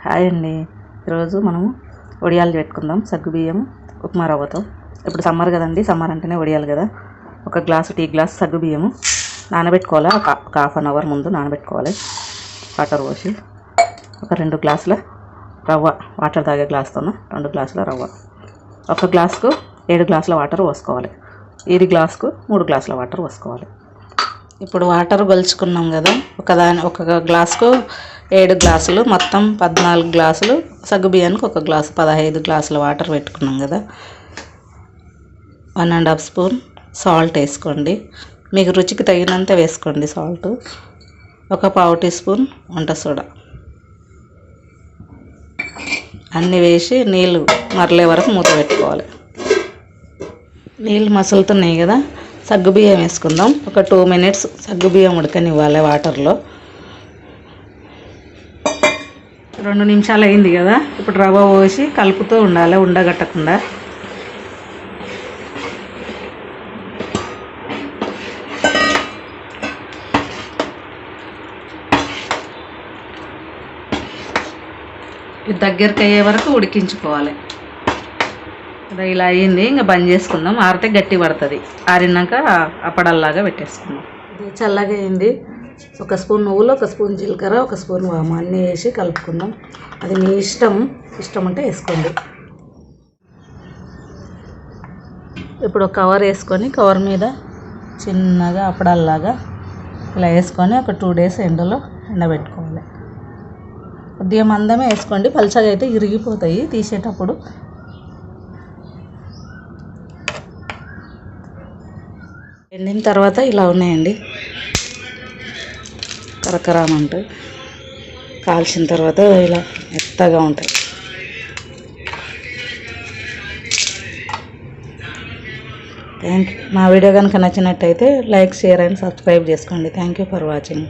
Hi అండి. ఈరోజు మనము వడియాలు పెట్టుకుందాం. సగ్గుబియ్యం ఉప్మా రవ్వతో. ఇప్పుడు సమ్మర్ కదండి, సమ్మర్ అంటేనే వడియాలు కదా. ఒక గ్లాసు టీ గ్లాస్ సగ్గుబియ్యము నానబెట్టుకోవాలి. ఒక హాఫ్ అన్ అవర్ ముందు నానబెట్టుకోవాలి. వాటర్ పోసి ఒక 2 గ్లాసుల రవ్వ, వాటర్ తాగే గ్లాస్తో 2 గ్లాసుల రవ్వ. ఒక గ్లాసుకు 7 గ్లాసుల వాటర్ పోసుకోవాలి. 7 గ్లాసుకు 3 గ్లాసుల వాటర్ పోసుకోవాలి. ఇప్పుడు వాటర్ గొలుచుకున్నాం కదా, ఒక గ్లాసుకు 7 గ్లాసులు, మొత్తం 14 గ్లాసులు. సగ్గుబియ్యానికి ఒక గ్లాసు 15 గ్లాసుల వాటర్ పెట్టుకున్నాం కదా. 1½ స్పూన్ సాల్ట్ వేసుకోండి. మీకు రుచికి తగినంత వేసుకోండి సాల్ట్. ఒక పావు టీ స్పూన్ వంట సోడా అన్నీ వేసి నీళ్ళు మరలే వరకు మూత పెట్టుకోవాలి. నీళ్ళు మసులుతున్నాయి కదా, సగ్గుబియ్యం వేసుకుందాం. ఒక 2 మినిట్స్ సగ్గుబియ్యం ఉడకనివ్వాలి వాటర్లో. 2 నిమిషాలు అయింది కదా. ఇప్పుడు రవ్వ పోసి కలుపుతూ ఉండాలి, ఉండగట్టకుండా. ఇది దగ్గరికి అయ్యే వరకు ఉడికించుకోవాలి. ఇలా అయ్యింది, ఇంకా బంద్ చేసుకుందాం. ఆరితే గట్టి పడుతుంది. ఆరినాక అప్పడల్లాగా పెట్టేసుకుందాం. ఇది చల్లగా అయింది. 1 స్పూన్ నువ్వులు, 1 స్పూన్ జీలకర్ర, 1 స్పూన్ వాము అన్నీ వేసి కలుపుకుందాం. అది మీ ఇష్టం ఉంటే వేసుకోండి. ఇప్పుడు కవర్ వేసుకొని, కవర్ మీద చిన్నగా అప్పడల్లాగా ఇలా వేసుకొని ఒక 2 డేస్ ఎండలో ఎండబెట్టుకోవాలి. కొద్దిగా మందమే వేసుకోండి, పలుచగా అయితే ఇరిగిపోతాయి తీసేటప్పుడు. ఎండిన తర్వాత ఇలా ఉన్నాయండి, కరకరామంటాయి. కాల్చిన తర్వాత ఇలా మెత్తగా ఉంటాయి. Thank you. మా వీడియో కనుక నచ్చినట్టయితే లైక్, షేర్ అండ్ సబ్స్క్రైబ్ చేసుకోండి. Thank you for watching.